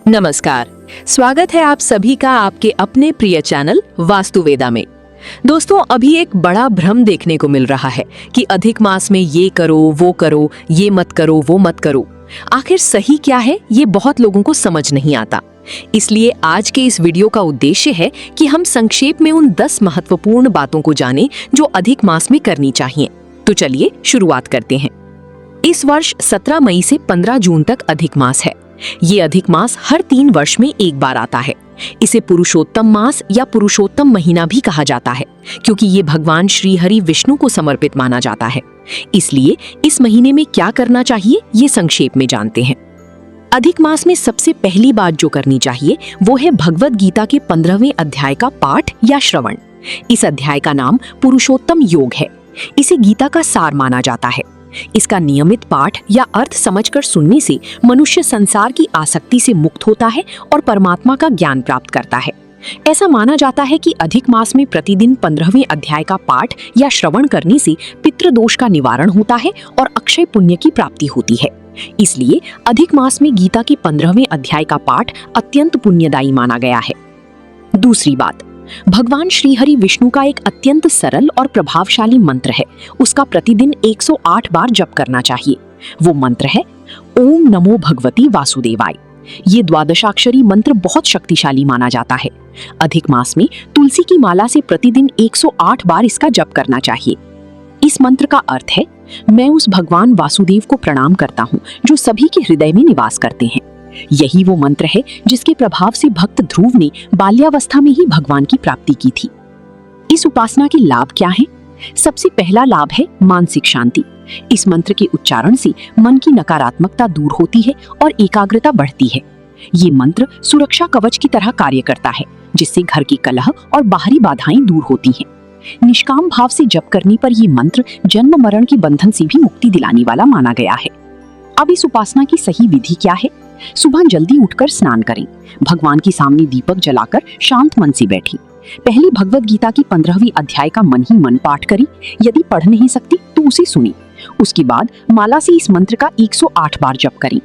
नमस्कार, स्वागत है आप सभी का आपके अपने प्रिय चैनल वास्तुवेदा में। दोस्तों, अभी एक बड़ा भ्रम देखने को मिल रहा है कि अधिक मास में ये करो, वो करो, ये मत करो, वो मत करो। आखिर सही क्या है, ये बहुत लोगों को समझ नहीं आता। इसलिए आज के इस वीडियो का उद्देश्य है कि हम संक्षेप में उन 10 महत्वपूर्ण बातों को जानें जो अधिक मास में करनी चाहिए। तो चलिए शुरुआत करते हैं। इस वर्ष 17 मई से 15 जून तक अधिक मास है। ये अधिक मास हर 3 वर्ष में एक बार आता है। इसे पुरुषोत्तम मास या पुरुषोत्तम महीना भी कहा जाता है, क्योंकि ये भगवान श्री हरि विष्णु को समर्पित माना जाता है। इसलिए इस महीने में क्या करना चाहिए, ये संक्षेप में जानते हैं। अधिक मास में सबसे पहली बात जो करनी चाहिए वो है भगवद गीता के 15वें अध्याय का पाठ या श्रवण। इस अध्याय का नाम पुरुषोत्तम योग है। इसे गीता का सार माना जाता है। इसका नियमित पाठ या अर्थ समझकर सुनने से मनुष्य संसार की आसक्ति से मुक्त होता है और परमात्मा का ज्ञान प्राप्त करता है। ऐसा माना जाता है कि अधिक मास में प्रतिदिन 15वें अध्याय का पाठ या श्रवण करने से पितृदोष का निवारण होता है और अक्षय पुण्य की प्राप्ति होती है। इसलिए अधिक मास में गीता के 15वें अध्याय का पाठ अत्यंत पुण्यदायी माना गया है। दूसरी बात, भगवान श्री हरि विष्णु का एक अत्यंत सरल और प्रभावशाली मंत्र है। उसका प्रतिदिन 108 बार जप करना चाहिए। वो मंत्र है ओम नमो भगवती वासुदेवाय। ये द्वादशाक्षरी मंत्र बहुत शक्तिशाली माना जाता है। अधिक मास में तुलसी की माला से प्रतिदिन 108 बार इसका जप करना चाहिए। इस मंत्र का अर्थ है, मैं उस भगवान वासुदेव को प्रणाम करता हूँ जो सभी के हृदय में निवास करते हैं। यही वो मंत्र है जिसके प्रभाव से भक्त ध्रुव ने बाल्यावस्था में ही भगवान की प्राप्ति की थी। इस उपासना के लाभ क्या हैं? सबसे पहला लाभ है मानसिक शांति। इस मंत्र के उच्चारण से मन की नकारात्मकता दूर होती है और एकाग्रता बढ़ती है। ये मंत्र सुरक्षा कवच की तरह कार्य करता है, जिससे घर की कलह और बाहरी बाधाएं दूर होती हैं। निष्काम भाव से जप करने पर ये मंत्र जन्म मरण के बंधन से भी मुक्ति दिलाने वाला माना गया है। अब इस उपासना की सही विधि क्या है? सुबह जल्दी उठकर स्नान करें। भगवान के सामने दीपक जलाकर शांत मन से बैठें। पहले भगवद गीता की 15वीं अध्याय का मन ही मन पाठ करें। यदि पढ़ नहीं सकती तो उसे सुनें। उसके बाद माला से इस मंत्र का 108 बार जप करें।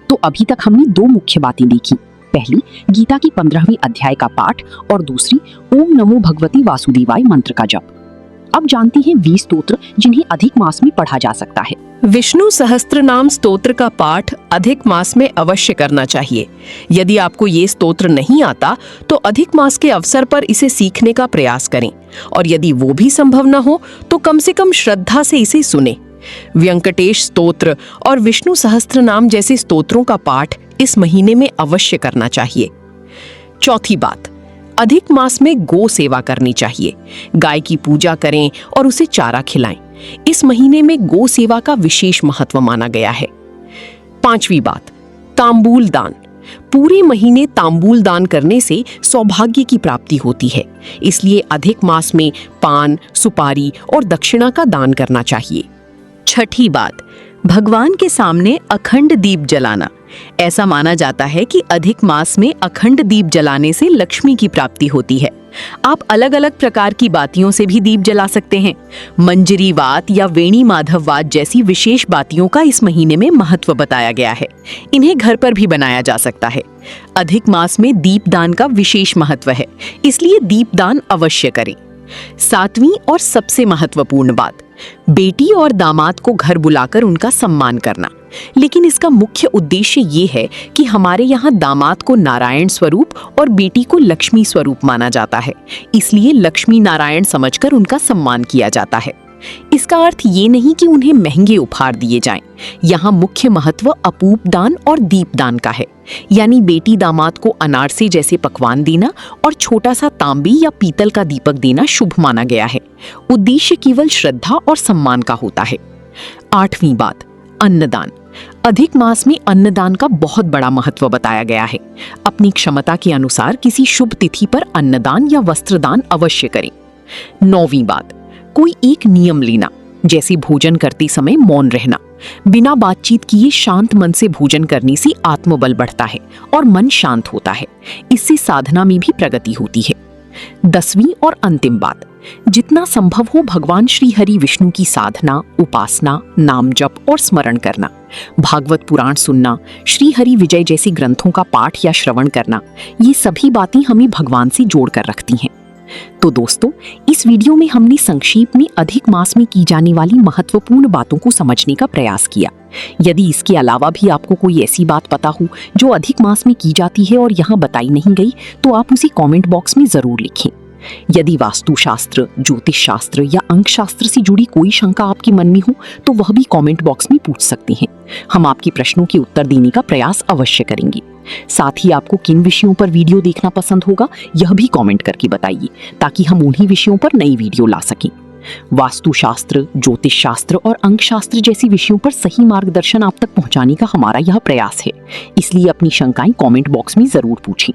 तो अभी तक हमने 2 मुख्य बातें देखी। पहली, गीता की 15वीं अध्याय का पाठ और दूसरी, ओम नमो भगवती वासुदेवाय मंत्र का जप। अब जानते हैं 20 स्तोत्र जिन्हें अधिक मास में पढ़ा जा सकता है। विष्णु सहस्त्र नाम स्तोत्र का पाठ अधिक मास में अवश्य करना चाहिए। यदि आपको ये स्तोत्र नहीं आता तो अधिक मास के अवसर पर इसे सीखने का प्रयास करें, और यदि वो भी संभव न हो तो कम से कम श्रद्धा से इसे सुने। व्यंकटेश स्तोत्र और विष्णु सहस्त्र नाम जैसे स्तोत्रों का पाठ इस महीने में अवश्य करना चाहिए। चौथी बात, अधिक मास में गो सेवा करनी चाहिए। गाय की पूजा करें और उसे चारा खिलाएं। इस महीने में गो सेवा का विशेष महत्व माना गया है। 5वीं बात, तांबूल दान। पूरे महीने तांबूल दान करने से सौभाग्य की प्राप्ति होती है। इसलिए अधिक मास में पान, सुपारी और दक्षिणा का दान करना चाहिए। 6ठी बात, भगवान के सामने अखंड दीप जलाना। ऐसा माना जाता है कि अधिक मास में अखंड दीप जलाने से लक्ष्मी की प्राप्ति होती है। आप अलग अलग प्रकार की बातियों से भी दीप जला सकते हैं। मंजरी वात या वेणी माधव वात जैसी विशेष बातियों का इस महीने में महत्व बताया गया है। इन्हें घर पर भी बनाया जा सकता है। अधिक मास में दीपदान का विशेष महत्व है, इसलिए दीपदान अवश्य करें। 7वीं और सबसे महत्वपूर्ण बात, बेटी और दामाद को घर बुलाकर उनका सम्मान करना। लेकिन इसका मुख्य उद्देश्य ये है कि हमारे यहाँ दामाद को नारायण स्वरूप और बेटी को लक्ष्मी स्वरूप माना जाता है। इसलिए लक्ष्मी नारायण समझकर उनका सम्मान किया जाता है। इसका अर्थ ये नहीं कि उन्हें महंगे उपहार दिए जाएं। यहाँ मुख्य महत्व अपूप दान और दीपदान का है, यानी बेटी दामाद को अनारसे जैसे पकवान देना और छोटा सा तांबी या पीतल का दीपक देना शुभ माना गया है। उद्देश्य केवल श्रद्धा और सम्मान का होता है। 8वीं बात, अन्नदान। अधिक मास में अन्नदान का बहुत बड़ा महत्व बताया गया है। अपनी क्षमता के अनुसार किसी शुभ तिथि पर अन्नदान या वस्त्रदान अवश्य करें। 9वीं बात, कोई एक नियम लेना, जैसे भोजन करते समय मौन रहना। बिना बातचीत किए शांत मन से भोजन करने से आत्मबल बढ़ता है और मन शांत होता है। इससे साधना में भी प्रगति होती है। 10वीं और अंतिम बात, जितना संभव हो भगवान श्री हरि विष्णु की साधना, उपासना, नाम जप और स्मरण करना, भागवत पुराण सुनना, श्री हरि विजय जैसे ग्रंथों का पाठ या श्रवण करना, ये सभी बातें हमें भगवान से जोड़ कर रखती हैं। तो दोस्तों, इस वीडियो में हमने संक्षेप में अधिक मास में की जाने वाली महत्वपूर्ण बातों को समझने का प्रयास किया। यदि इसके अलावा भी आपको कोई ऐसी बात पता हो जो अधिक मास में की जाती है और यहाँ बताई नहीं गई, तो आप उसे कमेंट बॉक्स में जरूर लिखें। यदि वास्तुशास्त्र, ज्योतिष शास्त्र या अंक शास्त्र से जुड़ी कोई शंका आपके मन में हो तो वह भी कमेंट बॉक्स में पूछ सकते हैं। हम आपके प्रश्नों के उत्तर देने का प्रयास अवश्य करेंगे। साथ ही आपको किन विषयों पर वीडियो देखना पसंद होगा यह भी कमेंट करके बताइए, ताकि हम उन्हीं विषयों पर नई वीडियो ला सकें। वास्तुशास्त्र, ज्योतिष शास्त्र और अंक शास्त्र जैसे विषयों पर सही मार्गदर्शन आप तक पहुंचाने का हमारा यह प्रयास है, इसलिए अपनी शंकाएं कमेंट बॉक्स में जरूर पूछें।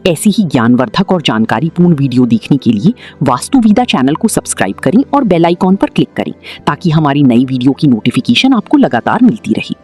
ऐसी ही ज्ञानवर्धक और जानकारीपूर्ण वीडियो देखने के लिए वास्तुविदा चैनल को सब्सक्राइब करें और बेल आइकॉन पर क्लिक करें, ताकि हमारी नई वीडियो की नोटिफिकेशन आपको लगातार मिलती रहे।